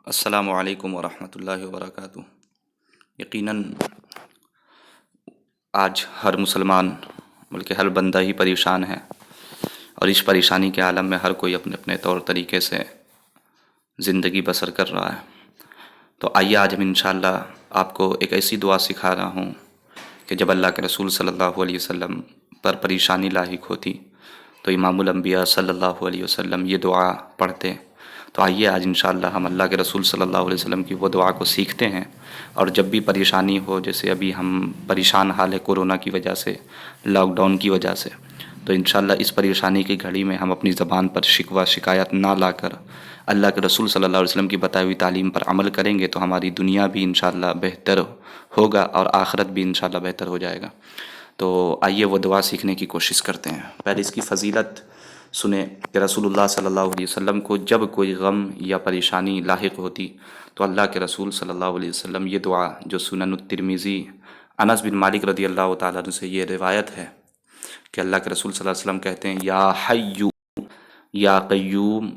السلام علیکم ورحمۃ اللہ وبرکاتہ۔ یقیناً آج ہر مسلمان بلکہ ہر بندہ ہی پریشان ہے، اور اس پریشانی کے عالم میں ہر کوئی اپنے اپنے طور طریقے سے زندگی بسر کر رہا ہے۔ تو آئیے آج ہم انشاءاللہ آپ کو ایک ایسی دعا سکھا رہا ہوں کہ جب اللہ کے رسول صلی اللہ علیہ وسلم پر پریشانی لاحق ہوتی تو امام الانبیاء صلی اللہ علیہ وسلم یہ دعا پڑھتے۔ تو آئیے آج انشاءاللہ ہم اللہ کے رسول صلی اللہ علیہ وسلم کی وہ دعا کو سیکھتے ہیں، اور جب بھی پریشانی ہو، جیسے ابھی ہم پریشان حال ہے کورونا کی وجہ سے، لاک ڈاؤن کی وجہ سے، تو انشاءاللہ اس پریشانی کی گھڑی میں ہم اپنی زبان پر شکوہ شکایت نہ لا کر اللہ کے رسول صلی اللہ علیہ وسلم کی بتائی ہوئی تعلیم پر عمل کریں گے تو ہماری دنیا بھی انشاءاللہ بہتر ہوگا اور آخرت بھی انشاءاللہ بہتر ہو جائے گا۔ تو آئیے وہ دعا سیکھنے کی کوشش کرتے ہیں۔ پہلے اس کی فضیلت سنیں کہ رسول اللہ صلی اللہ علیہ وسلم کو جب کوئی غم یا پریشانی لاحق ہوتی تو اللہ کے رسول صلی اللہ علیہ وسلم یہ دعا، جو سنن الترمذی انس بن مالک رضی اللہ تعالیٰ عنہ سے یہ روایت ہے کہ اللہ کے رسول صلی اللہ علیہ وسلم کہتے ہیں، یا حی یا قیوم،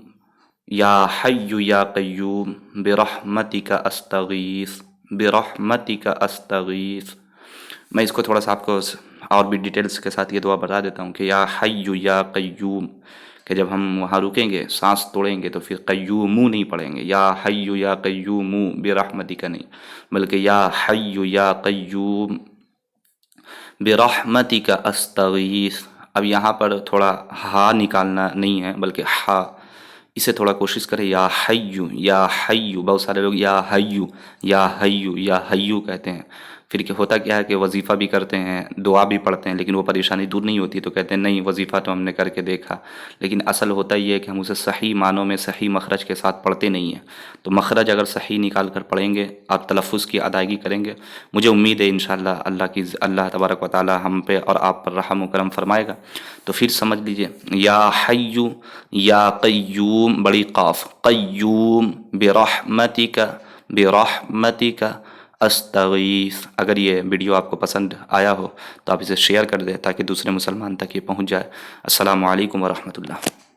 یا حی یا قیوم برحمتک استغیث، برحمتک استغیث۔ میں اس کو تھوڑا سا آپ کو اور بھی ڈیٹیلز کے ساتھ یہ دعا بتا دیتا ہوں کہ یا حی یا قیوم، کہ جب ہم وہاں رکیں گے سانس توڑیں گے تو پھر قیومو نہیں پڑھیں گے، یا حی یا قیومو برحمتک نہیں، بلکہ یا حی یا قیوم برحمتک استغیث۔ اب یہاں پر تھوڑا ہا نکالنا نہیں ہے بلکہ ہا، اسے تھوڑا کوشش کریں، یا حیو یا حیو۔ بہت سارے لوگ یا حیو یا حیو یا حیو کہتے ہیں، پھر کہ ہوتا کیا ہے کہ وظیفہ بھی کرتے ہیں، دعا بھی پڑھتے ہیں، لیکن وہ پریشانی دور نہیں ہوتی تو کہتے ہیں نہیں وظیفہ تو ہم نے کر کے دیکھا، لیکن اصل ہوتا یہ ہے کہ ہم اسے صحیح معنوں میں صحیح مخرج کے ساتھ پڑھتے نہیں ہیں۔ تو مخرج اگر صحیح نکال کر پڑھیں گے، آپ تلفظ کی ادائیگی کریں گے، مجھے امید ہے انشاءاللہ اللہ تبارک و تعالی ہم پہ اور آپ پر رحم و کرم فرمائے گا۔ تو پھر سمجھ لیجئے، یا حیو یا قیوم، بڑی قاف، قیوم برحمتک، برحمتک استغیث۔ اگر یہ ویڈیو آپ کو پسند آیا ہو تو آپ اسے شیئر کر دیں تاکہ دوسرے مسلمان تک یہ پہنچ جائے۔ السلام علیکم ورحمۃ اللہ۔